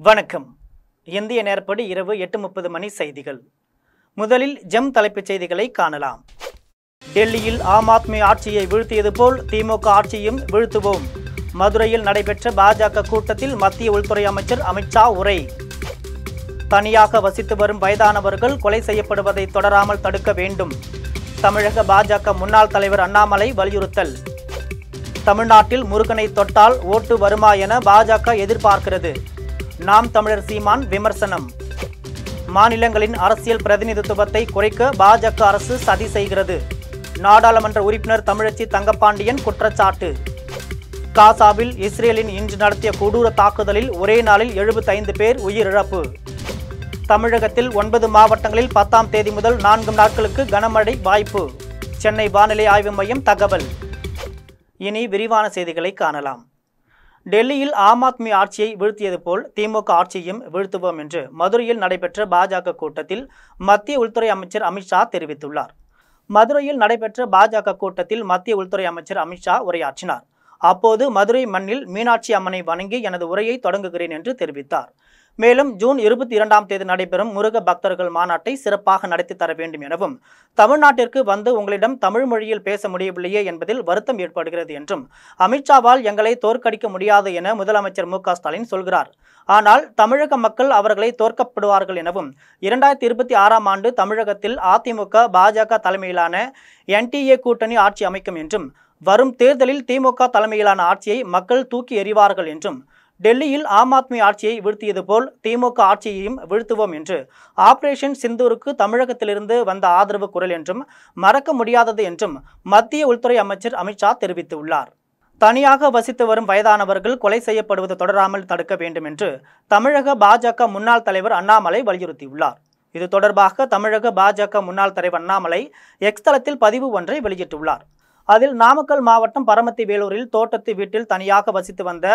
வணக்கம். இந்திய நேரப்படி இரவு 8:30 மணி செய்திகள். முதலில் ஜெம் தலைப்புச் செய்திகளை காணலாம். டெல்லியில் ஆம் ஆத்மி ஆட்சியை வீழ்த்தியது போல் திமுக ஆட்சியும் வீழ்த்துவோம். மதுரையில் நடைபெற்ற பாஜக கூட்டத்தில் மத்திய உள்துறை அமைச்சர் அமித்ஷா உரை. தனியாக வசித்து வரும் வயதானவர்கள் கொலை செய்யப்படுவதை தொடராமல் தடுக்க வேண்டும். தமிழக பாஜக முன்னாள் தலைவர் அண்ணாமலை வலியுறுத்தல். தமிழ்நாட்டில் முருகனை தொட்டால் ஓட்டு வருமா என பாஜக எதிர்பார்க்கிறது. நாம் தமிழர் சீமான் விமர்சனம். மாநிலங்களின் அரசியல் பிரதிநிதித்துவத்தை குறைக்க பாஜக அரசு சதி செய்கிறது. நாடாளுமன்ற உறுப்பினர் தமிழச்சி தங்கப்பாண்டியன் குற்றச்சாட்டு. காசாவில் இஸ்ரேலின் இன்று நடத்திய கொடூர தாக்குதலில் ஒரே நாளில் 75 பேர் உயிரிழப்பு. தமிழகத்தில் 9 மாவட்டங்களில் 10ஆம் தேதி முதல் 4 நாட்களுக்கு கனமழை வாய்ப்பு. சென்னை வானிலை ஆய்வு மையம் தகவல். இனி விரிவான செய்திகளை காணலாம். டெல்லியில் ஆம் ஆத்மி ஆட்சியை வீழ்த்தியது போல் திமுக ஆட்சியும் வீழ்த்துவோம் என்று மதுரையில் நடைபெற்ற பாஜக கூட்டத்தில் மத்திய உள்துறை அமைச்சர் அமித்ஷா தெரிவித்துள்ளார். மதுரையில் நடைபெற்ற பாஜக கூட்டத்தில் மத்திய உள்துறை அமைச்சர் அமித்ஷா உரையாற்றினார். அப்போது மதுரை மண்ணில் மீனாட்சி அம்மனை வணங்கி எனது உரையை தொடங்குகிறேன் என்று தெரிவித்தார். மேலும் ஜூன் 22ஆம் தேதி நடைபெறும் முருக பக்தர்கள் மாநாட்டை சிறப்பாக நடத்தி தர வேண்டும் எனவும், தமிழ்நாட்டிற்கு வந்து உங்களிடம் தமிழ் மொழியில் பேச முடியவில்லையே என்பதில் வருத்தம் ஏற்படுகிறது என்றும், அமித்ஷாவால் எங்களை தோற்கடிக்க முடியாது என முதலமைச்சர் மு.க. ஸ்டாலின் சொல்கிறார். ஆனால் தமிழக மக்கள் அவர்களை தோற்கப்படுவார்கள் எனவும், 2026ஆம் ஆண்டு தமிழகத்தில் அதிமுக பாஜக தலைமையிலான NDA கூட்டணி ஆட்சி அமைக்கும் என்றும், வரும் தேர்தலில் திமுக தலைமையிலான ஆட்சியை மக்கள் தூக்கி எறிவார்கள் என்றும், டெல்லியில் ஆம் ஆத்மி ஆட்சியை வீழ்த்தியது போல் திமுக ஆட்சியையும் வீழ்த்துவோம் என்று ஆபரேஷன் சிந்தூருக்கு தமிழகத்திலிருந்து வந்த ஆதரவு குரல் என்றும் மறக்க முடியாதது என்றும் மத்திய உள்துறை அமைச்சர் அமித்ஷா தெரிவித்துள்ளார். தனியாக வசித்து வரும் வயதானவர்கள் கொலை செய்யப்படுவது தொடராமல் தடுக்க வேண்டும் என்று தமிழக பாஜக முன்னாள் தலைவர் அண்ணாமலை வலியுறுத்தியுள்ளார். இது தொடர்பாக தமிழக பாஜக முன்னாள் தலைவர் அண்ணாமலை எக்ஸ் தளத்தில் பதிவு ஒன்றை வெளியிட்டுள்ளார். அதில் நாமக்கல் மாவட்டம் பரமத்தி வேலூரில் தோட்டத்து வீட்டில் தனியாக வசித்து வந்த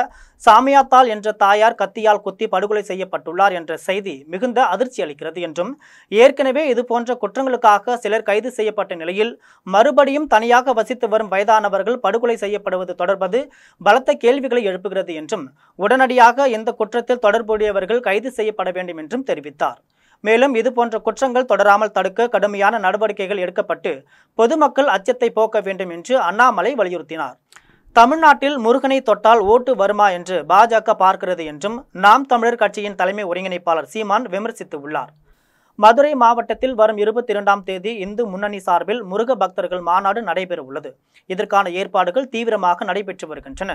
சாமியாத்தாள் என்ற தாயார் கத்தியால் குத்தி படுகொலை செய்யப்பட்டுள்ளார் என்ற செய்தி மிகுந்த அதிர்ச்சி அளிக்கிறது என்றும், ஏற்கனவே இதுபோன்ற குற்றங்களுக்காக சிலர் கைது செய்யப்பட்ட நிலையில் மறுபடியும் தனியாக வசித்து வரும் வயதானவர்கள் படுகொலை செய்யப்படுவது தொடர்பது பலத்த கேள்விகளை எழுப்புகிறது என்றும், உடனடியாக இந்த குற்றத்தில் தொடர்புடையவர்கள் கைது செய்யப்பட வேண்டும் என்றும் தெரிவித்தார். மேலும் இதுபோன்ற குற்றங்கள் தொடராமல் தடுக்க கடுமையான நடவடிக்கைகள் எடுக்கப்பட்டு பொதுமக்கள் அச்சத்தை போக்க வேண்டும் என்று அண்ணாமலை வலியுறுத்தினார். தமிழ்நாட்டில் முருகனை தொட்டால் ஓட்டு வருமா என்று பாஜக பார்க்கிறது என்றும் நாம் தமிழர் கட்சியின் தலைமை ஒருங்கிணைப்பாளர் சீமான் விமர்சித்துள்ளார். மதுரை மாவட்டத்தில் வரும் 22ஆம் தேதி இந்து முன்னணி சார்பில் முருக பக்தர்கள் மாநாடு நடைபெற உள்ளது. இதற்கான ஏற்பாடுகள் தீவிரமாக நடைபெற்று வருகின்றன.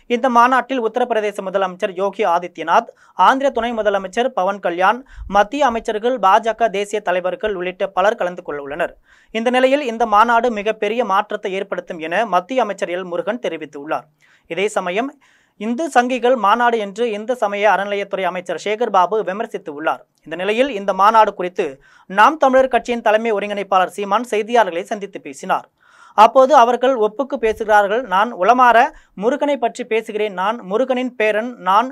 இந்த மாநாட்டில் உத்தரப்பிரதேச முதலமைச்சர் யோகி ஆதித்யநாத், ஆந்திர துணை முதலமைச்சர் பவன் கல்யாண், மத்திய அமைச்சர்கள், பாஜக தேசிய தலைவர்கள் உள்ளிட்ட பலர் கலந்து கொள்ள உள்ளனர். இந்த நிலையில் இந்த மாநாடு மிகப்பெரிய மாற்றத்தை ஏற்படுத்தும் என மத்திய அமைச்சர் எல் முருகன் தெரிவித்துள்ளார். இதே சமயம் இந்து சங்கிகள் மாநாடு என்று இந்து சமய அறநிலையத்துறை அமைச்சர் சேகர் பாபு விமர்சித்து உள்ளார். இந்த நிலையில் இந்த மாநாடு குறித்து நாம் தமிழர் கட்சியின் தலைமை ஒருங்கிணைப்பாளர் சீமான் செய்தியாளர்களை சந்தித்து பேசினார். அப்போது அவர்கள் ஒப்புக்கு பேசுகிறார்கள். நான் உளமாற முருகனை பற்றி பேசுகிறேன். நான் முருகனின் பேரன். நான்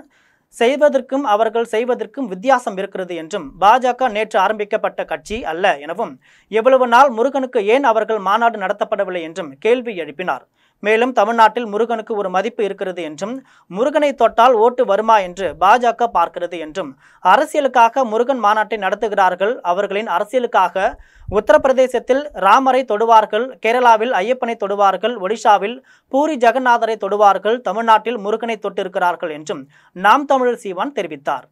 செய்வதற்கும் அவர்கள் செய்வதற்கும் வித்தியாசம் இருக்கிறது என்றும், பாஜக நேற்று ஆரம்பிக்கப்பட்ட கட்சி அல்ல எனவும், எவ்வளவு நாள் முருகனுக்கு ஏன் அவர்கள் மாநாடு நடத்தப்படவில்லை என்றும் கேள்வி எழுப்பினார். மேலும் தமிழ்நாட்டில் முருகனுக்கு ஒரு மதிப்பு இருக்கிறது என்றும், முருகனை தொட்டால் ஓட்டு வருமா என்று பாஜக பார்க்கிறது என்றும், அரசியலுக்காக முருகன் மாநாட்டை நடத்துகிறார்கள். அவர்களின் அரசியலுக்காக உத்தரப்பிரதேசத்தில் ராமரை தொடுவார்கள், கேரளாவில் ஐயப்பனை தொடுவார்கள், ஒடிஷாவில் பூரி ஜெகநாதரை தொடுவார்கள், தமிழ்நாட்டில் முருகனை தொட்டிருக்கிறார்கள் என்றும் நாம் தமிழர் சீமான் தெரிவித்தார்.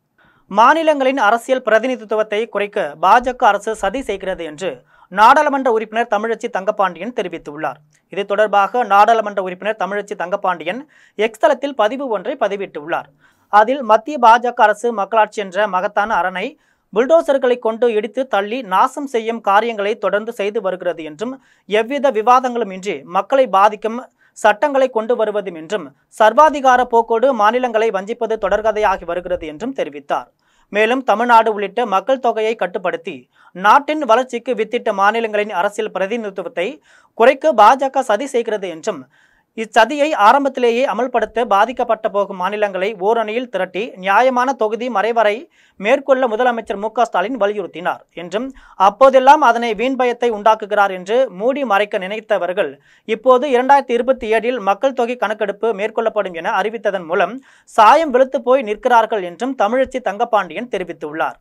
மாநிலங்களின் அரசியல் பிரதிநிதித்துவத்தை குறைக்க பாஜக அரசு சதி செய்கிறது என்று நாடாளுமன்ற உறுப்பினர் தமிழச்சி தங்கப்பாண்டியன் தெரிவித்துள்ளார். இது தொடர்பாக நாடாளுமன்ற உறுப்பினர் தமிழச்சி தங்கப்பாண்டியன் எக்ஸ் தளத்தில் பதிவு ஒன்றை பதிவிட்டுள்ளார். அதில் மத்திய பாஜக அரசு மக்களாட்சி என்ற மகத்தான அரணை புல்டோசர்களை கொண்டு இடித்து தள்ளி நாசம் செய்யும் காரியங்களை தொடர்ந்து செய்து வருகிறது என்றும், எவ்வித விவாதங்களும் இன்றி மக்களை பாதிக்கும் சட்டங்களை கொண்டு வருவதும் என்றும், சர்வாதிகார போக்கோடு மாநிலங்களை வஞ்சிப்பது தொடர்கதையாகி வருகிறது என்றும் தெரிவித்தார். மேலும் தமிழ்நாடு உள்ளிட்ட மக்கள் தொகையை கட்டுப்படுத்தி நாட்டின் வளர்ச்சிக்கு வித்திட்ட மாநிலங்களின் அரசியல் பிரதிநிதித்துவத்தை குறைக்க பாஜக சதி செய்கிறது என்றும், இச்சதியை ஆரம்பத்திலேயே அமல்படுத்த பாதிக்கப்பட்ட போகும் மாநிலங்களை ஓரணியில் திரட்டி நியாயமான தொகுதி மறைவரை மேற்கொள்ள முதலமைச்சர் மு க ஸ்டாலின் வலியுறுத்தினார் என்றும் அப்போதெல்லாம் அதனை வீண் பயத்தை உண்டாக்குகிறார் என்று மூடி மறைக்க நினைத்தவர்கள் இப்போது 2027இல் மக்கள் தொகை கணக்கெடுப்பு மேற்கொள்ளப்படும் என அறிவித்ததன் மூலம் சாயம் வெளுத்து போய் நிற்கிறார்கள் என்றும் தமிழச்சி தங்கபாண்டியன் தெரிவித்துள்ளார்.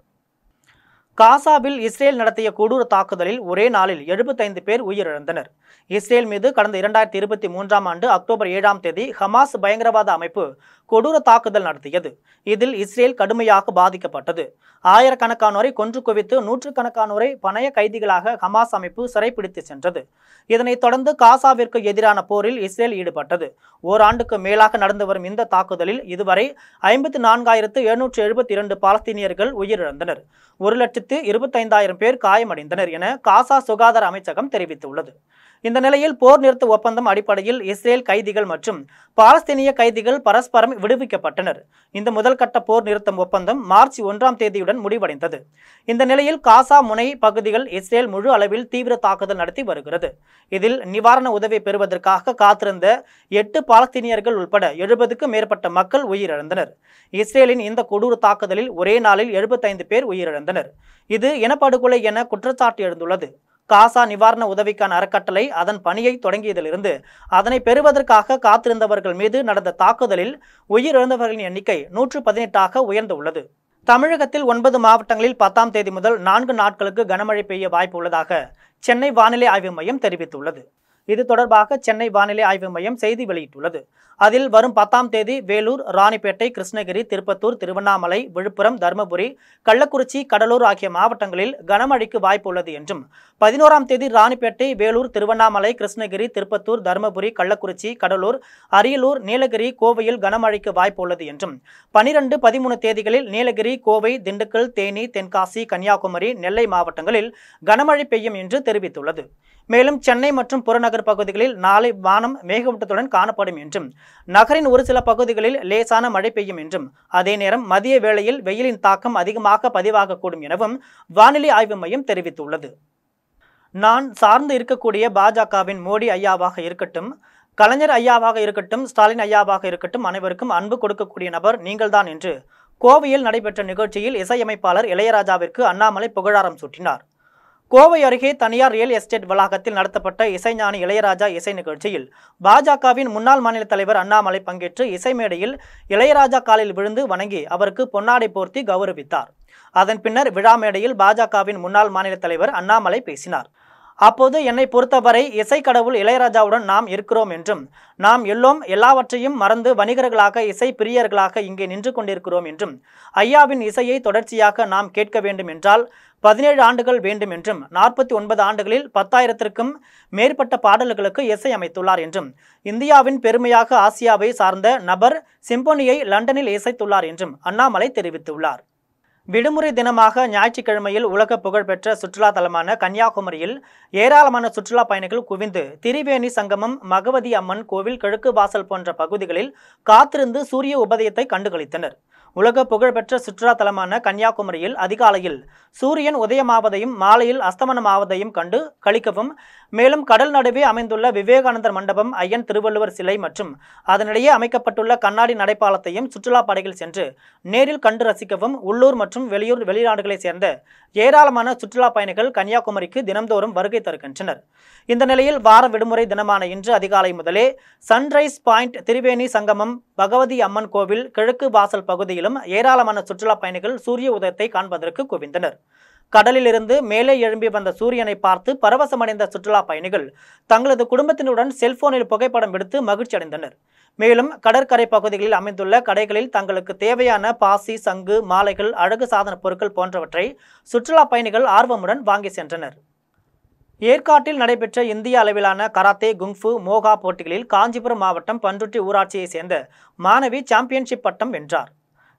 காசாவில் இஸ்ரேல் நடத்திய கொடூர தாக்குதலில் ஒரே நாளில் 75 பேர் உயிரிழந்தனர். இஸ்ரேல் மீது கடந்த 2023ஆம் ஆண்டு அக்டோபர் 7ஆம் தேதி ஹமாஸ் பயங்கரவாத அமைப்பு கொடூர தாக்குதல் நடத்தியது. இதில் இஸ்ரேல் கடுமையாக பாதிக்கப்பட்டது. ஆயிரக்கணக்கானோரை கொன்று குவித்து நூற்றுக்கணக்கானோரை பணைய கைதிகளாக ஹமாஸ் அமைப்பு சிறைப்பிடித்து சென்றது. இதனைத் தொடர்ந்து காசாவிற்கு எதிரான போரில் இஸ்ரேல் ஈடுபட்டது. ஓராண்டுக்கு மேலாக நடந்து வரும் இந்த தாக்குதலில் இதுவரை 54,772 பாலஸ்தீனியர்கள் உயிரிழந்தனர். 1,25,000 பேர் காயமடைந்தனர் என காசா சுகாதார அமைச்சகம் தெரிவித்துள்ளது. இந்த நிலையில் போர் நிறுத்த ஒப்பந்தம் அடிப்படையில் இஸ்ரேல் கைதிகள் மற்றும் பாலஸ்தீனிய கைதிகள் பரஸ்பரம் விடுவிக்கப்பட்டனர். இந்த முதல் கட்ட போர் நிறுத்தம் ஒப்பந்தம் மார்ச் 1ஆம் தேதியுடன் முடிவடைந்தது. இந்த நிலையில் காசா முனை பகுதிகள் இஸ்ரேல் முழு அளவில் தீவிர தாக்குதல் நடத்தி வருகிறது. இதில் நிவாரண உதவி பெறுவதற்காக காத்திருந்த 8 பாலஸ்தீனியர்கள் உட்பட 70க்கும் மேற்பட்ட மக்கள் உயிரிழந்தனர். இஸ்ரேலின் இந்த கொடூர தாக்குதலில் ஒரே நாளில் 75 பேர் உயிரிழந்தனர். இது இனப்படுகொலை என குற்றச்சாட்டு எழுந்துள்ளது. காசா நிவாரண உதவிக்கான அறக்கட்டளை அதன் பணியை தொடங்கியதிலிருந்து அதனை பெறுவதற்காக காத்திருந்தவர்கள் மீது நடந்த தாக்குதலில் உயிரிழந்தவர்களின் எண்ணிக்கை 118ஆக உயர்ந்துள்ளது. தமிழகத்தில் 9 மாவட்டங்களில் 10ஆம் தேதி முதல் 4 நாட்களுக்கு கனமழை பெய்ய வாய்ப்பு உள்ளதாக சென்னை வானிலை ஆய்வு மையம் தெரிவித்துள்ளது. இது தொடர்பாக சென்னை வானிலை ஆய்வு மையம் செய்தி வெளியிட்டுள்ளது. அதில் வரும் 10ஆம் தேதி வேலூர், ராணிப்பேட்டை, கிருஷ்ணகிரி, திருப்பத்தூர், திருவண்ணாமலை, விழுப்புரம், தருமபுரி, கள்ளக்குறிச்சி, கடலூர் ஆகிய மாவட்டங்களில் கனமழைக்கு வாய்ப்பு உள்ளது என்றும் 11ஆம் தேதி ராணிப்பேட்டை, வேலூர், திருவண்ணாமலை, கிருஷ்ணகிரி, திருப்பத்தூர், தருமபுரி, கள்ளக்குறிச்சி, கடலூர், அரியலூர், நீலகிரி, கோவையில் கனமழைக்கு வாய்ப்பு உள்ளது என்றும் 12, 13 தேதிகளில் நீலகிரி, கோவை, திண்டுக்கல், தேனி, தென்காசி, கன்னியாகுமரி, நெல்லை மாவட்டங்களில் கனமழை பெய்யும் என்று தெரிவித்துள்ளது. மேலும் சென்னை மற்றும் புறநகர் பகுதிகளில் நாளை வானம் மேகமூட்டத்துடன் காணப்படும் என்றும் நகரின் ஒரு சில பகுதிகளில் லேசான மழை பெய்யும் என்றும் அதே நேரம் மதிய வேளையில் வெயிலின் தாக்கம் அதிகமாக பதிவாகக்கூடும் எனவும் வானிலை ஆய்வு மையம் தெரிவித்துள்ளது. நான் சார்ந்து இருக்கக்கூடிய பாஜகவின் மோடி ஐயாவாக இருக்கட்டும், கலைஞர் ஐயாவாக இருக்கட்டும், ஸ்டாலின் ஐயாவாக இருக்கட்டும், அனைவருக்கும் அன்பு கொடுக்கக்கூடிய நபர் நீங்கள்தான் என்று கோவையில் நடைபெற்ற நிகழ்ச்சியில் இசையமைப்பாளர் இளையராஜாவிற்கு அண்ணாமலை புகழாரம் சூட்டினார். கோவை அருகே தனியார் ரியல் எஸ்டேட் வளாகத்தில் நடத்தப்பட்ட இசைஞானி இளையராஜா இசை நிகழ்ச்சியில் பாஜகவின் முன்னாள் மாநில தலைவர் அண்ணாமலை பங்கேற்று இசை மேடையில் இளையராஜா காலில் விழுந்து வணங்கி அவருக்கு பொன்னாடை போர்த்தி கௌரவித்தார். அதன் பின்னர் விழா மேடையில் பாஜகவின் முன்னாள் மாநில தலைவர் அண்ணாமலை பேசினார். அப்போது என்னை பொறுத்தவரை இசை கடவுள் இளையராஜாவுடன் நாம் இருக்கிறோம் என்றும் நாம் எல்லாவற்றையும் மறந்து வணிகர்களாக இசை பிரியர்களாக இங்கே நின்று கொண்டிருக்கிறோம் என்றும் ஐயாவின் இசையை தொடர்ச்சியாக நாம் கேட்க வேண்டும் என்றால் 17 ஆண்டுகள் வேண்டும் என்றும் 49 ஆண்டுகளில் 10,000க்கும் மேற்பட்ட பாடல்களுக்கு இசை அமைத்துள்ளார் என்றும் இந்தியாவின் பெருமையாக ஆசியாவை சார்ந்த நபர் சிம்பொனியை லண்டனில் இசைத்துள்ளார் என்றும் அண்ணாமலை தெரிவித்துள்ளார். விடுமுறை தினமாக ஞாயிற்றுக்கிழமையில் உலக புகழ்பெற்ற சுற்றுலா தலமான கன்னியாகுமரியில் ஏராளமான சுற்றுலா பயணிகள் குவிந்து திரிவேணி சங்கமம், மகவதி அம்மன் கோவில், கிழக்கு வாசல் போன்ற பகுதிகளில் காத்திருந்து சூரிய உதயத்தை கண்டுகளித்தனர். உலக புகழ்பெற்ற சுற்றுலா தலமான கன்னியாகுமரியில் அதிகாலையில் சூரியன் உதயமாவதையும் மாலையில் அஸ்தமனமாவதையும் கண்டு களிக்கவும், மேலும் கடல் நடுவே அமைந்துள்ள விவேகானந்தர் மண்டபம், ஐயன் திருவள்ளுவர் சிலை மற்றும் அதனிடையே அமைக்கப்பட்டுள்ள கண்ணாடி நடைபாலத்தையும் சுற்றுலா படைகள் சென்று நேரில் கண்டு ரசிக்கவும் உள்ளூர் மற்றும் வெளிநாடுகளைச் சேர்ந்த ஏராளமான சுற்றுலா பயணிகள் கன்னியாகுமரிக்கு தினம்தோறும் வருகை தருகின்றனர். இந்த நிலையில் வார விடுமுறை தினமான இன்று அதிகாலை முதலே சன்ரைஸ் பாயிண்ட், திரிவேணி சங்கமம், பகவதி அம்மன் கோவில், கிழக்கு வாசல் பகுதியிலும் ஏராளமான சுற்றுலா பயணிகள் சூரிய உதயத்தை காண்பதற்கு குவிந்தனர். கடலிலிருந்து மேலே எழும்பி வந்த சூரியனை பார்த்து பரவசமடைந்த சுற்றுலா பயணிகள் தங்களது குடும்பத்தினருடன் செல்போனில் புகைப்படம் எடுத்து மகிழ்ச்சி அடைந்தனர். மேலும் கடற்கரை பகுதிகளில் அமைந்துள்ள கடைகளில் தங்களுக்கு தேவையான பாசி, சங்கு, மாலைகள், அழகு சாதன பொருட்கள் போன்றவற்றை சுற்றுலா பயணிகள் ஆர்வமுடன் வாங்கி சென்றனர். ஏற்காட்டில் நடைபெற்ற இந்திய அளவிலான கராத்தே, குங்ஃபு, மோகா போட்டிகளில் காஞ்சிபுரம் மாவட்டம் பண்ருட்டி ஊராட்சியை சேர்ந்த மாணவி சாம்பியன்ஷிப் பட்டம் வென்றார்.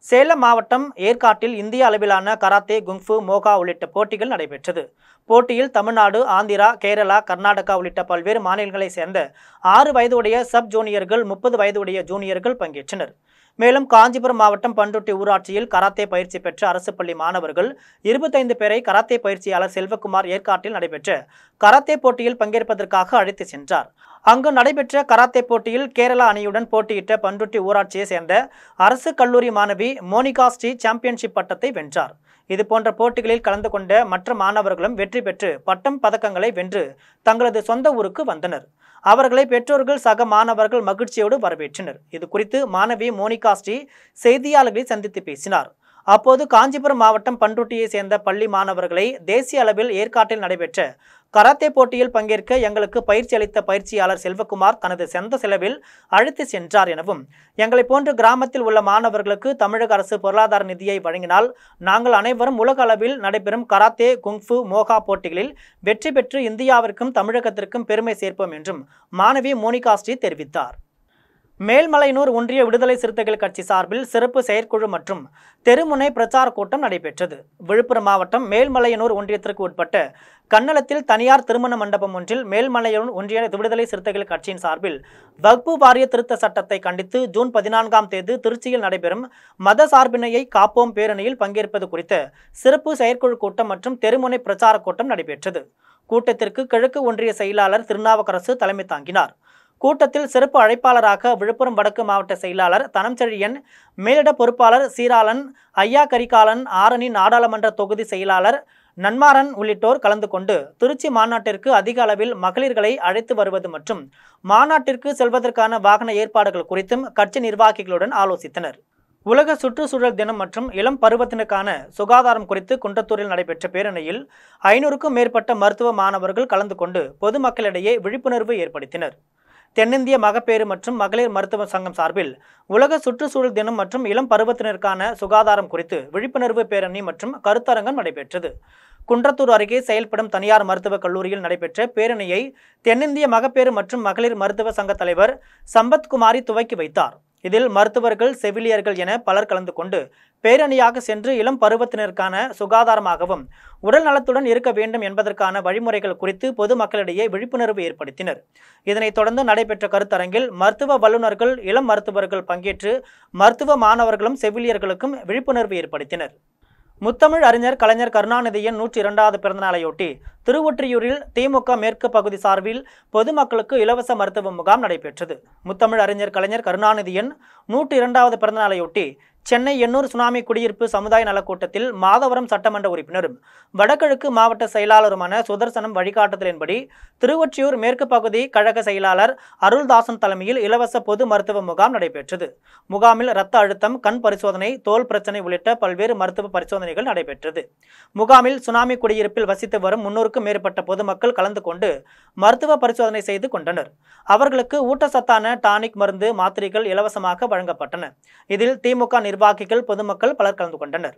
சேலம் மாவட்டம் ஏற்காட்டில் இந்திய அளவிலான கராத்தே, குங்ஃபு, மோகா உள்ளிட்ட போட்டிகள் நடைபெற்றது. போட்டியில் தமிழ்நாடு, ஆந்திரா, கேரளா, கர்நாடகா உள்ளிட்ட பல்வேறு மாநிலங்களைச் சேர்ந்த 6 வயதுடைய சப் ஜூனியர்கள், 30 வயதுடைய ஜூனியர்கள் பங்கேற்றனர். மேலும் காஞ்சிபுரம் மாவட்டம் பண்ருட்டி ஊராட்சியில் கராத்தே பயிற்சி பெற்ற அரசு பள்ளி மாணவர்கள் 25 பேரை கராத்தே பயிற்சியாளர் செல்வகுமார் ஏற்காட்டில் நடைபெற்ற கராத்தே போட்டியில் பங்கேற்பதற்காக அழைத்து சென்றார். அங்கு நடைபெற்ற கராத்தே போட்டியில் கேரளா அணியுடன் போட்டியிட்ட பண்ருட்டி ஊராட்சியை சேர்ந்த அரசு கல்லூரி மாணவி மோனிகா ஸ்ரீ சாம்பியன்ஷிப் பட்டத்தை வென்றார். இதுபோன்ற போட்டிகளில் கலந்து கொண்ட மற்ற மாணவர்களும் வெற்றி பெற்று பட்டம் பதக்கங்களை வென்று தங்களது சொந்த ஊருக்கு வந்தனர். அவர்களை பெற்றோர்கள் சக மாணவர்கள் மகிழ்ச்சியோடு வரவேற்றனர். இது குறித்து மாணவி மோனிகா ஸ்ரீ செய்தியாளர்களை சந்தித்து பேசினார். அப்போது காஞ்சிபுரம் மாவட்டம் பண்ருட்டியை சேர்ந்த பள்ளி மாணவர்களை தேசிய அளவில் ஏற்காட்டில் நடைபெற்ற கராத்தே போட்டியில் பங்கேற்க எங்களுக்கு பயிற்சி அளித்த பயிற்சியாளர் செல்வகுமார் தனது சொந்த செலவில் அழைத்து சென்றார் எனவும், எங்களை போன்ற கிராமத்தில் உள்ள மாணவர்களுக்கு தமிழக அரசு பொருளாதார நிதியை வழங்கினால் நாங்கள் அனைவரும் உலக அளவில் நடைபெறும் கராத்தே, குங்ஃபு, மோகா போட்டிகளில் வெற்றி பெற்று இந்தியாவிற்கும் தமிழகத்திற்கும் பெருமை சேர்ப்போம் என்றும் மாணவி மோனிகா ஸ்ரீ தெரிவித்தார். மேல்மலையனூர் ஒன்றிய விடுதலை சிறுத்தைகள் கட்சி சார்பில் சிறப்பு செயற்குழு மற்றும் தெருமுனை பிரச்சார கூட்டம் நடைபெற்றது. விழுப்புரம் மாவட்டம் மேல்மலையனூர் ஒன்றியத்திற்கு உட்பட்ட கன்னலத்தில் தனியார் திருமண மண்டபம் ஒன்றில் மேல்மலையனூர் ஒன்றிய விடுதலை சிறுத்தைகள் கட்சியின் சார்பில் வக்பு வாரிய திருத்த சட்டத்தை கண்டித்து ஜூன் 14ஆம் தேதி திருச்சியில் நடைபெறும் மத சார்பினையை காப்போம் பேரணியில் பங்கேற்பது குறித்த சிறப்பு செயற்குழு கூட்டம் மற்றும் தெருமுனை பிரச்சார கூட்டம் நடைபெற்றது. கூட்டத்திற்கு கிழக்கு ஒன்றிய செயலாளர் திருநாவுக்கரசு தலைமை தாங்கினார். கூட்டத்தில் சிறப்பு அழைப்பாளராக விழுப்புரம் வடக்கு மாவட்ட செயலாளர் தனம்செழியன், மேலிட பொறுப்பாளர் சீராளன், ஐயா கரிகாலன், ஆரணி நாடாளுமன்ற தொகுதி செயலாளர் நன்மாறன் உள்ளிட்டோர் கலந்து கொண்டு திருச்சி மாநாட்டிற்கு அதிக அளவில் மகளிர்களை அழைத்து வருவது மற்றும் மாநாட்டிற்கு செல்வதற்கான வாகன ஏற்பாடுகள் குறித்தும் கட்சி நிர்வாகிகளுடன் ஆலோசித்தனர். உலக சுற்றுச்சூழல் தினம் மற்றும் இளம் பருவத்தினருக்கான சுகாதாரம் குறித்து குன்றத்தூரில் நடைபெற்ற பேரணியில் 500க்கும் மேற்பட்ட மருத்துவ மாணவர்கள் கலந்து கொண்டு பொதுமக்களிடையே விழிப்புணர்வு ஏற்படுத்தினர். தென்னிந்திய மகப்பேறு மற்றும் மகளிர் மருத்துவ சங்கம் சார்பில் உலக சுற்றுச்சூழல் தினம் மற்றும் இளம் பருவத்தினருக்கான சுகாதாரம் குறித்து விழிப்புணர்வு பேரணி மற்றும் கருத்தரங்கம் நடைபெற்றது. குன்றத்தூர் அருகே செயல்படும் தனியார் மருத்துவக் கல்லூரியில் நடைபெற்ற பேரணியை தென்னிந்திய மகப்பேறு மற்றும் மகளிர் மருத்துவ சங்க தலைவர் சம்பத்குமாரி துவக்கி வைத்தார். இதில் மருத்துவர்கள், செவிலியர்கள் என பலர் கலந்து கொண்டு பேரணியாக சென்று இளம் பருவத்தினருக்கான சுகாதாரமாகவும் உடல் நலத்துடன் இருக்க வேண்டும் என்பதற்கான வழிமுறைகள் குறித்து பொதுமக்களிடையே விழிப்புணர்வு ஏற்படுத்தினர். இதனைத் தொடர்ந்து நடைபெற்ற கருத்தரங்கில் மருத்துவ வல்லுநர்கள், இளம் மருத்துவர்கள் பங்கேற்று மருத்துவ மாணவர்களும் செவிலியர்களுக்கும் விழிப்புணர்வு ஏற்படுத்தினர். முத்தமிழ் அறிஞர் கலைஞர் கருணாநிதியின் 102வது பிறந்தநாளையொட்டி திருவொற்றியூரில் திமுக மேற்கு பகுதி சார்பில் பொதுமக்களுக்கு இலவச மருத்துவ முகாம் நடைபெற்றது. முத்தமிழ் அறிஞர் கலைஞர் கருணாநிதியின் 102வது பிறந்தநாளையொட்டி சென்னை எண்ணூர் சுனாமி குடியிருப்பு சமுதாய நலக்கூட்டத்தில் மாதவரம் சட்டமன்ற உறுப்பினரும் வடகிழக்கு மாவட்ட செயலாளருமான சுதர்சனம் வழிகாட்டுதலின்படி திருவொற்றியூர் மேற்கு பகுதி கழக செயலாளர் அருள்தாசன் தலைமையில் இலவச பொது மருத்துவ முகாம் நடைபெற்றது. முகாமில் இரத்த அழுத்தம், கண் பரிசோதனை, தோல் பிரச்சனை உள்ளிட்ட பல்வேறு மருத்துவ பரிசோதனைகள் நடைபெற்றது. முகாமில் சுனாமி குடியிருப்பில் வசித்து வரும் 300க்கும் மேற்பட்ட பொதுமக்கள் கலந்து கொண்டு மருத்துவ பரிசோதனை செய்து கொண்டனர். அவர்களுக்கு ஊட்டச்சத்தான டானிக் மருந்து, மாத்திரைகள் இலவசமாக வழங்கப்பட்டன. இதில் திமுக நிர்வாகிகள், பொதுமக்கள் பலர் கலந்து கொண்டனர்.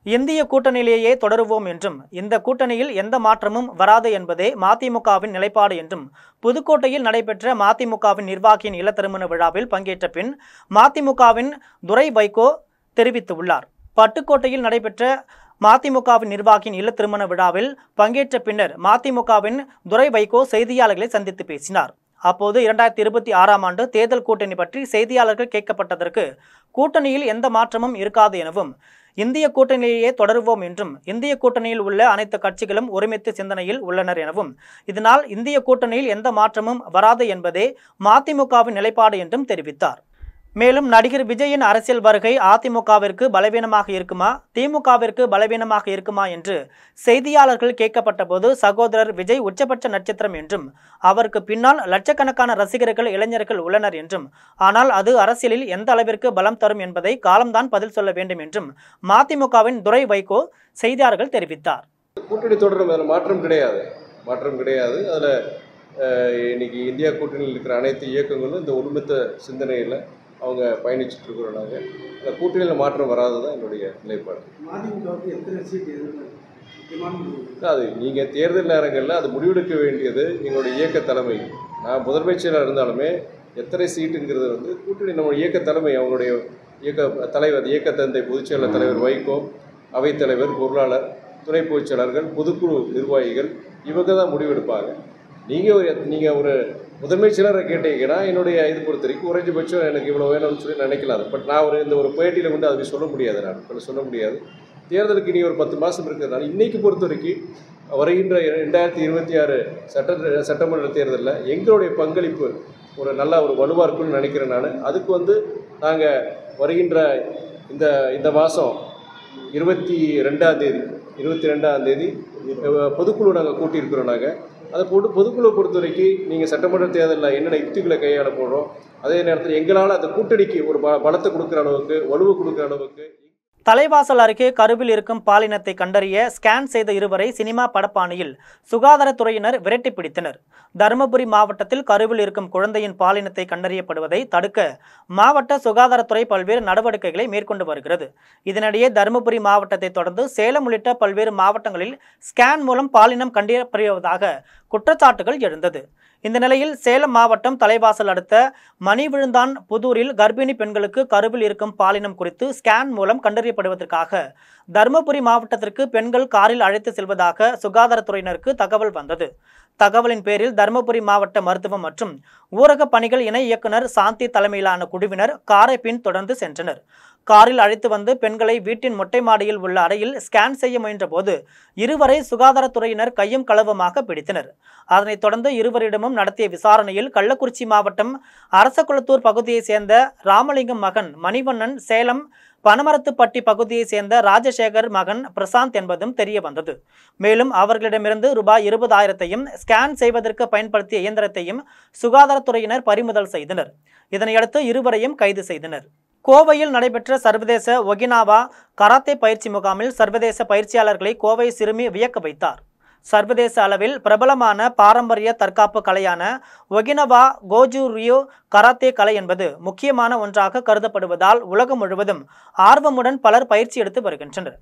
இந்திய கூட்டணியிலேயே தொடருவோம் என்றும் இந்த கூட்டணியில் எந்த மாற்றமும் வராது என்பதே மதிமுகவின் நிலைப்பாடு என்றும் புதுக்கோட்டையில் நடைபெற்ற மதிமுகவின் நிர்வாகியின் இல்ல திருமண விழாவில் பங்கேற்ற பின் மதிமுகவின் துரை வைகோ தெரிவித்துள்ளார். பட்டுக்கோட்டையில் நடைபெற்ற மதிமுகவின் நிர்வாகியின் இல்ல திருமண விழாவில் பங்கேற்ற பின்னர் மதிமுகவின் துரை வைகோ செய்தியாளர்களை சந்தித்து பேசினார். அப்போது 2026ஆம் ஆண்டு தேர்தல் கூட்டணி பற்றி செய்தியாளர்கள் கேட்கப்பட்டதற்கு கூட்டணியில் எந்த மாற்றமும் இருக்காது எனவும், இந்திய கூட்டணியிலேயே தொடருவோம் என்றும், இந்திய கூட்டணியில் உள்ள அனைத்து கட்சிகளும் ஒருமித்த சிந்தனையில் உள்ளனர் எனவும், இதனால் இந்திய கூட்டணியில் எந்த மாற்றமும் வராது என்பதே மதிமுகவின் நிலைப்பாடு என்றும் தெரிவித்தார். மேலும் நடிகர் விஜயின் அரசியல் வருகை அதிமுகவிற்கு பலவீனமாக இருக்குமா, திமுகவிற்கு பலவீனமாக இருக்குமா என்று செய்தியாளர்கள் கேட்கப்பட்ட போது, சகோதரர் விஜய் உச்சபட்ச நட்சத்திரம் என்றும், அவருக்கு பின்னால் லட்சக்கணக்கான ரசிகர்கள், இளைஞர்கள் உள்ளனர் என்றும், ஆனால் அது அரசியலில் எந்த அளவிற்கு பலம் தரும் என்பதை காலம்தான் பதில் சொல்ல வேண்டும் என்றும் மதிமுகவின் துரை வைகோ செய்தியாளர்கள் தெரிவித்தார். கூட்டணி தொடரும் மாற்றம் கிடையாது. அதில் இன்னைக்கு இந்தியா கூட்டணியில் இருக்கிற அனைத்து இயக்கங்களும் இந்த ஒருமித்த சிந்தனையில் அவங்க பயணிச்சுட்டு இருக்கிறோம். நாங்கள் அந்த கூட்டணியில் மாற்றம் வராது தான் என்னுடைய நிலைப்பாடு. அது நீங்கள் தேர்தல் நேரங்களில் அது முடிவெடுக்க வேண்டியது எங்களுடைய இயக்க தலைமை. நான் முதன்மை செயலாளர் இருந்தாலுமே எத்தனை சீட்டுங்கிறது கூட்டணி நம்ம இயக்க தலைமை, அவங்களுடைய இயக்க தலைவர், இயக்க தந்தை பொதுச்செயலாளர் தலைவர் வைகோ, அவைத்தலைவர், பொருளாளர், துணை பொதுச்செயலாளர்கள், பொதுக்குழு நிர்வாகிகள், இவங்க தான் முடிவெடுப்பாங்க. நீங்கள் ஒரு முதன்மை செயலரை கேட்டீங்கன்னா என்னுடைய இது பொறுத்த வரைக்கும் குறைஞ்சபட்சம் எனக்கு இவ்வளோ வேணும்னு சொல்லி நினைக்கலாம். பட் நான் ஒரு பேட்டியில் வந்து அதுக்கு சொல்ல முடியாது, நான் சொல்ல முடியாது. தேர்தலுக்கு இனி ஒரு 10 மாதம் இருக்கிறதுனால இன்றைக்கி பொறுத்த வரைக்கும் வருகின்ற 2026 சட்டமன்ற தேர்தலில் எங்களுடைய பங்களிப்பு ஒரு நல்ல ஒரு வலுவாக இருக்குன்னு நினைக்கிறேன். நான் அதுக்கு வந்து நாங்கள் வருகின்ற இந்த மாதம் 22ஆம் தேதி பொதுக்குழு நாங்கள் கூட்டியிருக்கிறோம். நாங்கள் அதை பொதுக்குழுவை பொறுத்த வரைக்கும் நீங்கள் சட்டமன்ற தேர்தலில் என்னென்ன யுக்திகளை கையாள போடுறோம், அதே நேரத்தில் எங்களால் அந்த கூட்டணிக்கு ஒரு பலத்தை கொடுக்குற அளவுக்கு, வலுவை கொடுக்குற அளவுக்கு. தலைவாசல் அருகே கருவில் இருக்கும் பாலினத்தை கண்டறிய ஸ்கேன் செய்த இருவரை சினிமா படப்பாணியில் சுகாதாரத்துறையினர் விரட்டி பிடித்தனர். தருமபுரி மாவட்டத்தில் கருவில் இருக்கும் குழந்தையின் பாலினத்தை கண்டறியப்படுவதை தடுக்க மாவட்ட சுகாதாரத்துறை பல்வேறு நடவடிக்கைகளை மேற்கொண்டு வருகிறது. இதனிடையே தருமபுரி மாவட்டத்தை தொடர்ந்து சேலம் உள்ளிட்ட பல்வேறு மாவட்டங்களில் ஸ்கேன் மூலம் பாலினம் கண்டறியப்படுவதாக குற்றச்சாட்டுகள் எழுந்தது. இந்த நிலையில் சேலம் மாவட்டம் தலைவாசல் அடுத்த மணிவிழுந்தான் புதூரில் கர்ப்பிணி பெண்களுக்கு கருவில் இருக்கும் பாலினம் குறித்து ஸ்கேன் மூலம் கண்டறியப்படுவதற்காக தருமபுரி மாவட்டத்திற்கு பெண்கள் காரில் அழைத்து செல்வதாக சுகாதாரத்துறையினருக்கு தகவல் வந்தது. தகவலின் பேரில் தருமபுரி மாவட்ட மருத்துவம் மற்றும் ஊரக பணிகள் இணை இயக்குனர் சாந்தி தலைமையிலான குழுவினர் காரை பின் தொடர்ந்து சென்றனர். காரில் அழைத்து வந்து பெண்களை வீட்டின் மொட்டை மாடியில் உள்ள அறையில் ஸ்கேன் செய்ய முயன்ற போது இருவரை சுகாதாரத்துறையினர் கையும் களவுமாக பிடித்தனர். அதனைத் தொடர்ந்து இருவரிடமும் நடத்திய விசாரணையில் கள்ளக்குறிச்சி மாவட்டம் அரசகுளத்தூர் பகுதியைச் சேர்ந்த ராமலிங்கம் மகன் மணிவண்ணன், சேலம் பனமரத்துப்பட்டி பகுதியைச் சேர்ந்த ராஜசேகர் மகன் பிரசாந்த் என்பதும் தெரிய வந்தது. மேலும் அவர்களிடமிருந்து ரூபாய் 20,000ஐயும் ஸ்கேன் செய்வதற்கு பயன்படுத்திய இயந்திரத்தையும் சுகாதாரத்துறையினர் பறிமுதல் செய்தனர். இதனையடுத்து இருவரையும் கைது செய்தனர். கோவையில் நடைபெற்ற சர்வதேச ஒகினாவா கராத்தே பயிற்சி முகாமில் சர்வதேச பயிற்சியாளர்களை கோவை சிறுமி வியக்க வைத்தார். சர்வதேச அளவில் பிரபலமான பாரம்பரிய தற்காப்பு கலையான ஒகினவா கோஜு ரியோ கராத்தே கலை என்பது முக்கியமான ஒன்றாக கருதப்படுவதால் உலகம் முழுவதும் ஆர்வமுடன் பலர் பயிற்சி எடுத்து வருகின்றனர்.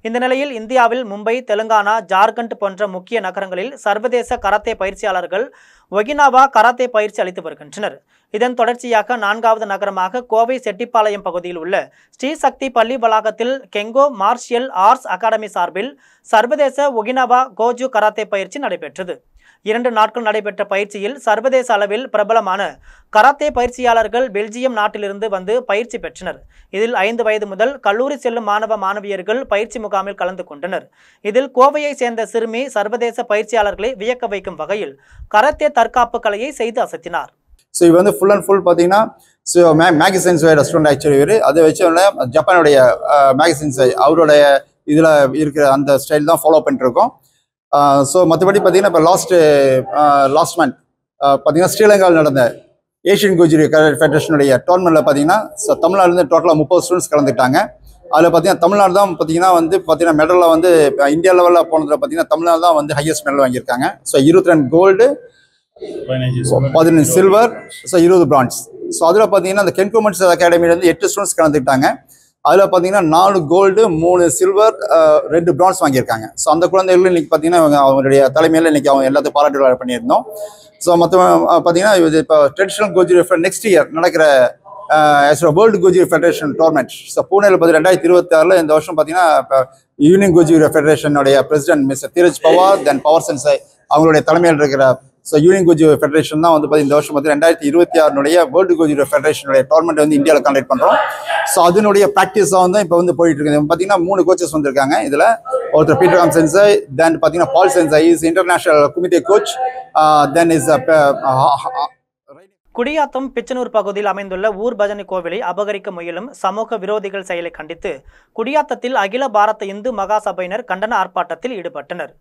இந்த நிலையில் இந்தியாவில் மும்பை, தெலுங்கானா, ஜார்க்கண்ட் போன்ற முக்கிய நகரங்களில் சர்வதேச கராத்தே பயிற்சியாளர்கள் ஒகினாவா கராத்தே பயிற்சி அளித்து வருகின்றனர். இதன் தொடர்ச்சியாக 4வது நகரமாக கோவை செட்டிப்பாளையம் பகுதியில் உள்ள ஸ்ரீசக்தி பள்ளி வளாகத்தில் கெங்கோ மார்ஷியல் ஆர்ட்ஸ் அகாடமி சார்பில் சர்வதேச ஒகினாவா கோஜு கராத்தே பயிற்சி நடைபெற்றது. 2 நாட்கள் நடைபெற்ற பயிற்சியில் சர்வதேச அளவில் பிரபலமான கராத்தே பயிற்சியாளர்கள் பெல்ஜியம் நாட்டிலிருந்து வந்து பயிற்சி பெற்றனர். இதில் 5 வயது முதல் கல்லூரி செல்லும் மாணவ மாணவியர்கள் பயிற்சி முகாமில் கலந்து கொண்டனர். இதில் கோவையை சேர்ந்த சிறுமி சர்வதேச பயிற்சியாளர்களை வியக்க வைக்கும் வகையில் கராத்தே தற்காப்பு கலையை செய்து அசத்தினார். ஸோ இது வந்து ஃபுல் அண்ட் ஃபுல் பார்த்தீங்கன்னா மேகசின்ஸ் ரெஸ்டாரண்ட் ஆக்சுவலி அதை வச்சு ஜப்பானுடைய மேகசின்ஸ் அவருடைய இதில் இருக்கிற அந்த ஸ்டைல் தான் ஃபாலோ பண்ணிட்டுருக்கோம். ஸோ மற்றபடி பார்த்தீங்கன்னா இப்போ லாஸ்ட் மந்த் பார்த்தீங்கன்னா ஸ்ரீலங்காவில் நடந்த ஏஷியன் கோஜு ஃபெடரேஷனுடைய டோர்னமெண்ட்டில் பார்த்தீங்கன்னா தமிழ்நாடுலேருந்து டோட்டலாக 30 ஸ்டூடெண்ட்ஸ் கலந்துட்டாங்க. அதில் பார்த்தீங்கன்னா தமிழ்நாடு தான் பார்த்தீங்கன்னா மெடலில் வந்து இந்தியா லெவலில் போனதில் பார்த்தீங்கன்னா தமிழ்நாடு தான் வந்து ஹையஸ்ட் மெடல் வாங்கியிருக்காங்க. So 22 gold, 15 silver, so 20 bronze. So அதில் பார்த்தீங்கன்னா அந்த கென்கோமெண்ட்ஸ் அகாடமிலேருந்து 8 ஸ்டூடெண்ட்ஸ் கலந்துக்கிட்டாங்க. அதில் பார்த்தீங்கன்னா 4 கோல்டு, 3 சில்வர், 2 பிரான்ஸ் வாங்கியிருக்காங்க. ஸோ அந்த குழந்தைகள் இன்றைக்கி பார்த்தீங்கன்னா அவங்களுடைய தலைமையில் இன்றைக்கி அவங்க எல்லாத்தையும் பாராட்டு விழா பண்ணியிருந்தோம். ஸோ மற்ற பார்த்தீங்கன்னா இது இப்போ ட்ரெடிஷ்னல் கோஜு நெக்ஸ்ட் இயர் நடக்கிற world Goju federation tournament. So பூனேல 2026 இந்த வருஷம் பார்த்தீங்கன்னா இப்போ யூனியன் கோஜு ஃபெடரேஷனுடைய president mister Dheeraj Pawar, then Pawar sensei அவங்களுடைய தலைமையில் இருக்கிற ஸோ யூனியன் கோஜு ஃபெடரேஷன் தான் வந்து இந்த வருஷம் 2026 வேர்ல்டு கோஜு ஃபெடரேஷனுடைய டோர்னமெண்ட் வந்து இந்தியாவில் கண்டக்ட் பண்ணுறோம். ஸோ அதனுடைய ப்ராக்டிஸாக வந்து இப்போ வந்து போயிட்டு இருக்குது. பார்த்தீங்கன்னா 3 கோச்சஸ் வந்திருக்காங்க. இதில் ஒருத்தர் பீட்டர் சென்சாய், தென் பார்த்தீங்கன்னா Paul sensei is international kumite coach, then is Gudiyatham Pichanur பகுதியில் அமைந்துள்ள ஊர் பஜனை கோவிலை அபகரிக்க முயலும் சமூக விரோதிகள் செயலை கண்டித்து குடியாத்தத்தில் அகில பாரத இந்து மகாசபையினர் கண்டன ஆர்ப்பாட்டத்தில் ஈடுபட்டனர்.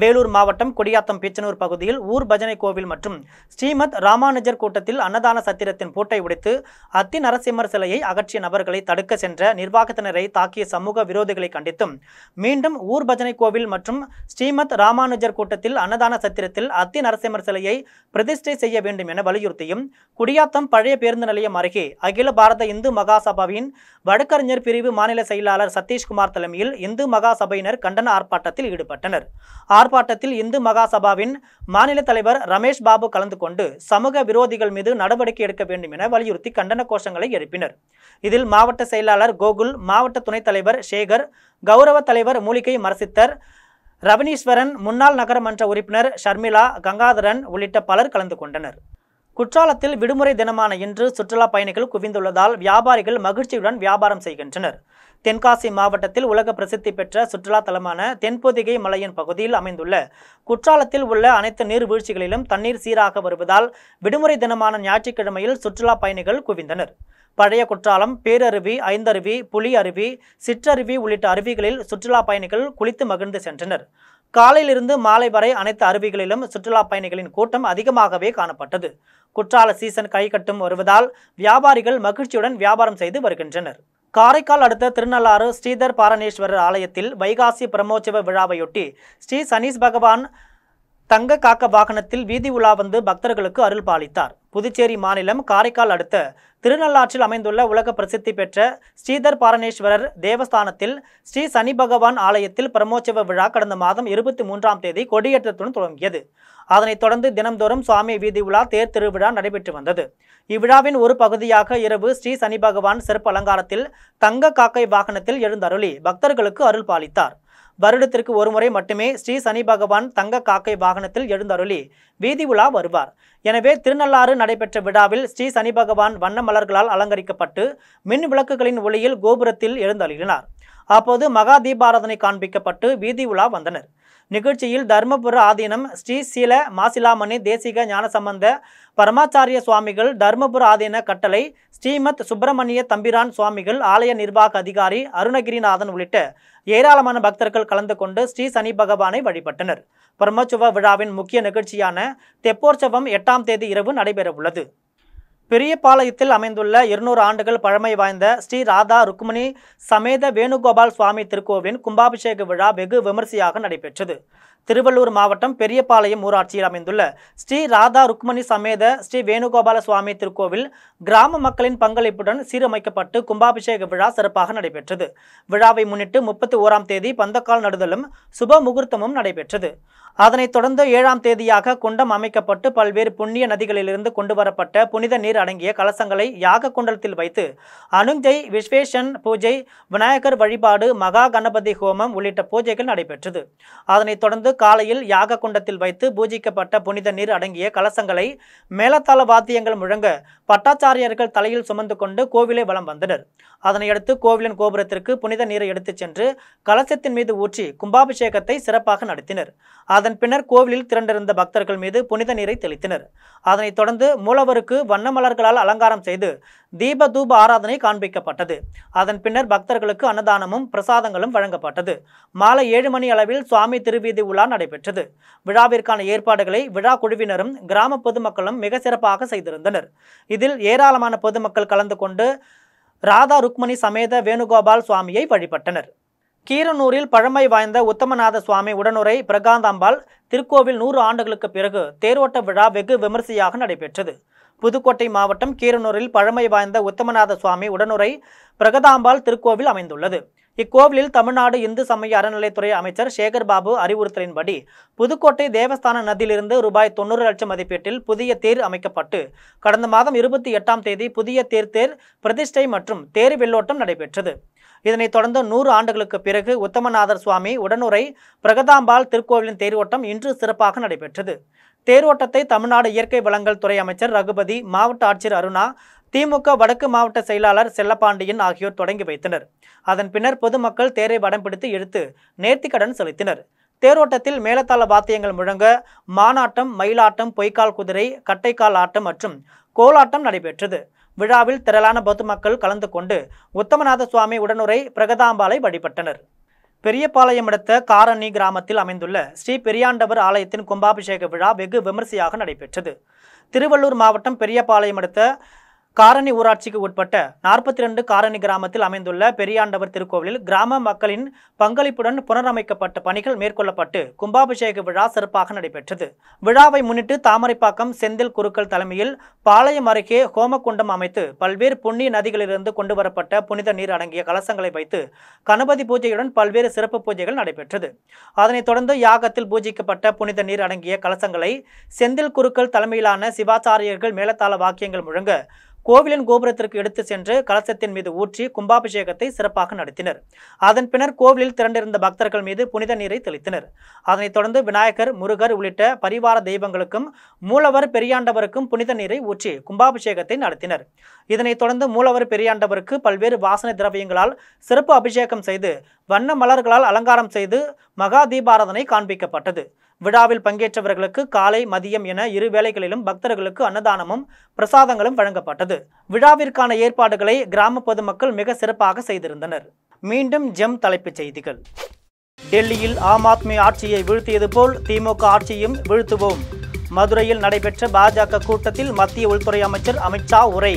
வேலூர் மாவட்டம் குடியாத்தம் பிச்சனூர் பகுதியில் ஊர் பஜனை கோவில் மற்றும் ஸ்ரீமத் ராமானுஜர் கூட்டத்தில் அன்னதான சத்திரத்தின் பூட்டை உடைத்து அத்தி நரசிம்மர் சிலையை அகற்றிய நபர்களை தடுக்க சென்ற நிர்வாகத்தினரை தாக்கிய சமூக விரோதிகளை கண்டித்தும் மீண்டும் ஊர் பஜனை கோவில் மற்றும் ஸ்ரீமத் ராமானுஜர் கூட்டத்தில் அன்னதான சத்திரத்தில் அத்தி நரசிம்மர் சிலையை பிரதிஷ்டை செய்ய வேண்டும் என வலியுறுத்தியும் குடியாத்தம் பழைய பேருந்து நிலையம் அருகே அகில பாரத இந்து மகாசபாவின் வழக்கறிஞர் பிரிவு மாநில செயலாளர் சதீஷ்குமார் தலைமையில் இந்து மகாசபையினர் கண்டன ஆர்ப்பாட்டத்தில் ஈடுபட்டனர். ஆர்ப்பாட்டத்தில் இந்து மகாசபாவின் மாநில தலைவர் ரமேஷ் பாபு கலந்து கொண்டு சமூக விரோதிகள் மீது நடவடிக்கை எடுக்க வேண்டும் என வலியுறுத்தி கண்டன கோஷங்களை எழுப்பினர். இதில் மாவட்ட செயலாளர் கோகுல், மாவட்ட துணைத் தலைவர் சேகர், கௌரவ தலைவர் மூலிகை மரசித்தர், ரவனீஸ்வரன், முன்னாள் நகரமன்ற உறுப்பினர் ஷர்மிளா, கங்காதரன் உள்ளிட்ட பலர் கலந்து கொண்டனர். குற்றாலத்தில் விடுமுறை தினமான இன்று சுற்றுலா பயணிகள் குவிந்துள்ளதால் வியாபாரிகள் மகிழ்ச்சியுடன் வியாபாரம் செய்கின்றனர். தென்காசி மாவட்டத்தில் உலக பிரசித்தி பெற்ற சுற்றுலா தலமான தென்பொதிகை மலையின் பகுதியில் அமைந்துள்ள குற்றாலத்தில் உள்ள அனைத்து நீர்வீழ்ச்சிகளிலும் தண்ணீர் சீராக வருவதால் விடுமுறை தினமான ஞாயிற்றுக்கிழமையில் சுற்றுலா பயணிகள் குவிந்தனர். பழைய குற்றாலம், பேரருவி, ஐந்தருவி, புலி அருவி, சிற்றருவி உள்ளிட்ட அருவிகளில் சுற்றுலா பயணிகள் குளித்து மகிழ்ந்து சென்றனர். காலையிலிருந்து மாலை வரை அனைத்து அருவிகளிலும் சுற்றுலா பயணிகளின் கூட்டம் அதிகமாகவே காணப்பட்டது. குற்றால சீசன் கை கட்டும் வருவதால் வியாபாரிகள் மகிழ்ச்சியுடன் வியாபாரம் செய்து வருகின்றனர். காரைக்கால் அடுத்த திருநள்ளாறு ஸ்ரீதர் பாரணேஸ்வரர் ஆலயத்தில் வைகாசி பிரமோற்சவ விழாவையொட்டி ஸ்ரீ சனீஸ் பகவான் தங்க காக்க வாகனத்தில் வீதி உலா வந்து பக்தர்களுக்கு அருள் பாலித்தார். புதுச்சேரி மாநிலம் காரைக்கால் அடுத்த திருநள்ளாற்றில் அமைந்துள்ள உலக பிரசித்தி பெற்ற ஸ்ரீதர் பாரணேஸ்வரர் தேவஸ்தானத்தில் ஸ்ரீ சனி பகவான் ஆலயத்தில் பிரமோற்சவ விழா கடந்த மாதம் 23ஆம் தேதி கொடியேற்றத்துடன் தொடங்கியது. அதனைத் தொடர்ந்து தினம்தோறும் சுவாமி வீதி உலா தேர் திருவிழா நடைபெற்று வந்தது. இவ்விழாவின் ஒரு பகுதியாக இரவு ஸ்ரீ சனி பகவான் சிறப்பு அலங்காரத்தில் தங்க காக்கை வாகனத்தில் எழுந்தருளி பக்தர்களுக்கு அருள் பாலித்தார். வருடத்திற்கு ஒருமுறை மட்டுமே ஸ்ரீ சனி பகவான் தங்க காக்கை வாகனத்தில் எழுந்தருளி வீதி உலா வருவார். எனவே திருநள்ளாறு நடைபெற்ற விழாவில் ஸ்ரீ சனி பகவான் வண்ண மலர்களால் அலங்கரிக்கப்பட்டு மின் விளக்குகளின் ஒளியில் கோபுரத்தில் எழுந்தருளினார். அப்போது மகா தீபாராதனை காண்பிக்கப்பட்டு வீதி உலா வந்தனர். நிகழ்ச்சியில் தர்மபுர ஆதீனம் ஸ்ரீ சீல மாசிலாமணி தேசிக ஞானசம்பந்த பரமாச்சாரிய சுவாமிகள், தர்மபுர ஆதீன கட்டளை ஸ்ரீமத் சுப்பிரமணிய தம்பிரான் சுவாமிகள், ஆலய நிர்வாக அதிகாரி அருணகிரிநாதன் உள்ளிட்ட ஏராளமான பக்தர்கள் கலந்து கொண்டு ஸ்ரீ சனி பகவானை வழிபட்டனர். பிரம்மோற்சவ விழாவின் முக்கிய நிகழ்ச்சியான தெப்போற்சவம் 8ஆம் தேதி இரவு நடைபெறவுள்ளது. பெரியபாளையத்தில் அமைந்துள்ள 200 ஆண்டுகள் பழமை வாய்ந்த ஸ்ரீ ராதா ருக்மணி சமேத வேணுகோபால் சுவாமி திருக்கோவிலின் கும்பாபிஷேக விழா வெகு விமரிசையாக நடைபெற்றது. திருவள்ளூர் மாவட்டம் பெரியபாளையம் ஊராட்சியில் அமைந்துள்ள ஸ்ரீ ராதா ருக்மணி சமேத ஸ்ரீ வேணுகோபால சுவாமி திருக்கோவில் கிராம மக்களின் பங்களிப்புடன் சீரமைக்கப்பட்டு கும்பாபிஷேக விழா சிறப்பாக நடைபெற்றது. விழாவை முன்னிட்டு 31ஆம் தேதி பந்தக்கால் நடுதலும் சுப முகூர்த்தமும் நடைபெற்றது. அதனைத் தொடர்ந்து 7ஆம் தேதியாக குண்டம் அமைக்கப்பட்டு பல்வேறு புண்ணிய நதிகளிலிருந்து கொண்டுவரப்பட்ட புனித நீர் அடங்கிய கலசங்களை யாக குண்டலத்தில் வைத்து அனுஞ்சை, விஸ்வேஷன் பூஜை, விநாயகர் வழிபாடு, மகா கணபதி ஹோமம் உள்ளிட்ட பூஜைகள் நடைபெற்றது. அதனைத் தொடர்ந்து காலையில் யாக குண்டத்தில் வைத்து பூஜிக்கப்பட்ட புனித நீர் அடங்கிய கலசங்களை மேலத்தாள வாத்தியங்கள் முழங்க பட்டாச்சாரியர்கள் தலையில் சுமந்து கொண்டு கோவிலை வலம் வந்தனர். அதனையடுத்து கோவிலின் கோபுரத்திற்கு புனித நீரை எடுத்துச் சென்று கலசத்தின் மீது ஊற்றி கும்பாபிஷேகத்தை சிறப்பாக நடத்தினர். அதன் பின்னர் கோவிலில் திரண்டிருந்த பக்தர்கள் மீது புனித நீரை தெளித்தனர். அதனைத் தொடர்ந்து மூலவருக்கு வண்ணமலர்களால் அலங்காரம் செய்து தீப தூப ஆராதனை காண்பிக்கப்பட்டது. அதன் பின்னர் பக்தர்களுக்கு அன்னதானமும் பிரசாதங்களும் வழங்கப்பட்டது. மாலை 7 மணி அளவில் சுவாமி திருவீதி உலா நடைபெற்றது. விழாவிற்கான ஏற்பாடுகளை விழா குழுவினரும் கிராம பொதுமக்களும் மிக சிறப்பாக செய்திருந்தனர். இதில் ஏராளமான பொதுமக்கள் கலந்து கொண்டு ராதா ருக்மணி சமேத வேணுகோபால் சுவாமியை வழிபட்டனர். கீரனூரில் பழமை வாய்ந்த உத்தமநாத சுவாமி உடனுரை பிரகாந்தாம்பாள் திருக்கோவில் 100 ஆண்டுகளுக்கு பிறகு தேரோட்ட விழா வெகு விமரிசையாக நடைபெற்றது. புதுக்கோட்டை மாவட்டம் கீரனூரில் பழமை வாய்ந்த உத்தமநாத சுவாமி உடனுரை பிரகதாம்பாள் திருக்கோவில் அமைந்துள்ளது. இக்கோவிலில் தமிழ்நாடு இந்து சமய அறநிலைத்துறை அமைச்சர் சேகர் பாபு அறிவுறுத்தலின்படி புதுக்கோட்டை தேவஸ்தான நதியிலிருந்து ரூபாய் 90 லட்சம் மதிப்பீட்டில் புதிய தேர் அமைக்கப்பட்டு கடந்த மாதம் 28ஆம் தேதி புதிய தேர் பிரதிஷ்டை மற்றும் தேர் வெள்ளோட்டம் நடைபெற்றது. இதனைத் தொடர்ந்து 100 ஆண்டுகளுக்கு பிறகு உத்தமநாதர் சுவாமி உடனுரை பிரகதாம்பாள் திருக்கோவிலின் தேரோட்டம் இன்று சிறப்பாக நடைபெற்றது. தேரோட்டத்தை தமிழ்நாடு இயற்கை வளங்கள் துறை அமைச்சர் ரகுபதி, மாவட்ட ஆட்சியர் அருணா, திமுக வடக்கு மாவட்ட செயலாளர் செல்லப்பாண்டியன் ஆகியோர் தொடங்கி வைத்தனர். அதன் பின்னர் பொதுமக்கள் தேரை வடம் பிடித்து இழுத்து நேர்த்திக்கடன் செலுத்தினர். தேரோட்டத்தில் மேலத்தாள வாத்தியங்கள் முழங்க மானாட்டம், மயிலாட்டம், பொய்க்கால் குதிரை, கட்டைக்கால் ஆட்டம் மற்றும் கோலாட்டம் நடைபெற்றது. விழாவில் திரளான பொதுமக்கள் கலந்து கொண்டு உத்தமநாத சுவாமி உடனுரை பிரகதாம்பாளை வழிபட்டனர். பெரியபாளையம் அடுத்த காரணி கிராமத்தில் அமைந்துள்ள ஸ்ரீ பெரியாண்டவர் ஆலயத்தின் கும்பாபிஷேக விழா வெகு விமரிசையாக நடைபெற்றது. திருவள்ளூர் மாவட்டம் பெரியபாளையம் அடுத்த காரணி ஊராட்சிக்கு உட்பட்ட 42 காரணி கிராமத்தில் அமைந்துள்ள பெரியாண்டவர் திருக்கோவிலில் கிராம மக்களின் பங்களிப்புடன் புனரமைக்கப்பட்ட பணிகள் மேற்கொள்ளப்பட்டு கும்பாபிஷேக விழா சிறப்பாக நடைபெற்றது. விழாவை முன்னிட்டு தாமரைப்பாக்கம் செந்தில் குருக்கள் தலைமையில் பாளையம் அருகே ஹோமகுண்டம் அமைத்து பல்வேறு புண்ணிய நதிகளிலிருந்து கொண்டுவரப்பட்ட புனித நீர் அடங்கிய கலசங்களை வைத்து கணபதி பூஜையுடன் பல்வேறு சிறப்பு பூஜைகள் நடைபெற்றது. அதனைத் தொடர்ந்து யாகத்தில் பூஜிக்கப்பட்ட புனித நீர் அடங்கிய கலசங்களை செந்தில் குருக்கள் தலைமையிலான சிவாச்சாரியர்கள் மேலத்தாள வாக்கியங்கள் முழங்க கோவிலின் கோபுரத்திற்கு எடுத்து சென்று கலசத்தின் மீது ஊற்றி கும்பாபிஷேகத்தை சிறப்பாக நடத்தினர். அதன் பின்னர் கோவிலில் திரண்டிருந்த பக்தர்கள் மீது புனித நீரை தெளித்தனர். அதனைத் தொடர்ந்து விநாயகர், முருகர் உள்ளிட்ட பரிவார தெய்வங்களுக்கும் மூலவர் பெரியாண்டவருக்கும் புனித நீரை ஊற்றி கும்பாபிஷேகத்தை நடத்தினர். இதனைத் தொடர்ந்து மூலவர் பெரியாண்டவருக்கு பல்வேறு வாசனை திரவியங்களால் சிறப்பு அபிஷேகம் செய்து வண்ண மலர்களால் அலங்காரம் செய்து மகா தீபாராதனை காண்பிக்கப்பட்டது. விழாவில் பங்கேற்றவர்களுக்கு காலை, மதியம் என இரு வேளைகளிலும் பக்தர்களுக்கு அன்னதானமும் பிரசாதங்களும் வழங்கப்பட்டது. விழாவிற்கான ஏற்பாடுகளை கிராம பொதுமக்கள் மிக சிறப்பாக செய்திருந்தனர். மீண்டும் ஜெம் தலைப்புச் செய்திகள். டெல்லியில் ஆம் ஆத்மி ஆட்சியை வீழ்த்தியது போல் திமுக ஆட்சியும் வீழ்த்துவோம். மதுரையில் நடைபெற்ற பாஜக கூட்டத்தில் மத்திய உள்துறை அமைச்சர் அமித்ஷா உரை.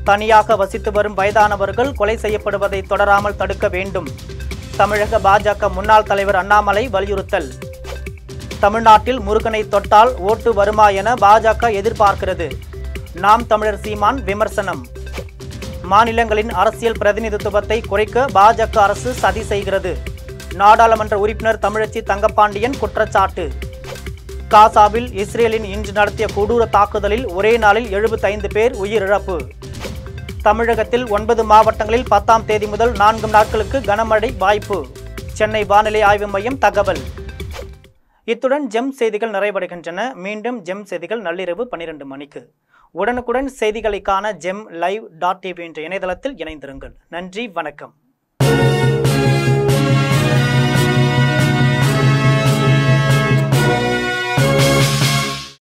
தனியாக வசித்து வரும் வயதானவர்கள் கொலை செய்யப்படுவதை தொடராமல் தடுக்க வேண்டும். தமிழக பாஜக முன்னாள் தலைவர் அண்ணாமலை வலியுறுத்தல். தமிழ்நாட்டில் முருகனை தொட்டால் ஓட்டு வருமா என பாஜக எதிர்பார்க்கிறது. நாம் தமிழர் சீமான் விமர்சனம். மாநிலங்களின் அரசியல் பிரதிநிதித்துவத்தை குறைக்க பாஜக அரசு சதி செய்கிறது. நாடாளுமன்ற உறுப்பினர் தமிழச்சி தங்கப்பாண்டியன் குற்றச்சாட்டு. காசாவில் இஸ்ரேலின் இன்று நடத்திய கொடூர தாக்குதலில் ஒரே நாளில் 75 பேர் உயிரிழப்பு. தமிழகத்தில் 9 மாவட்டங்களில் 10ஆம் தேதி முதல் 4 நாட்களுக்கு கனமழை வாய்ப்பு. சென்னை வானிலை ஆய்வு மையம் தகவல். இத்துடன் ஜெம் செய்திகள் நிறைவடைகின்றன. மீண்டும் ஜெம் செய்திகள் நள்ளிரவு 12 மணிக்கு. உடனுக்குடன் செய்திகளை காண GemLive.tv என்ற இணையதளத்தில் இணைந்திருங்கள். நன்றி, வணக்கம்.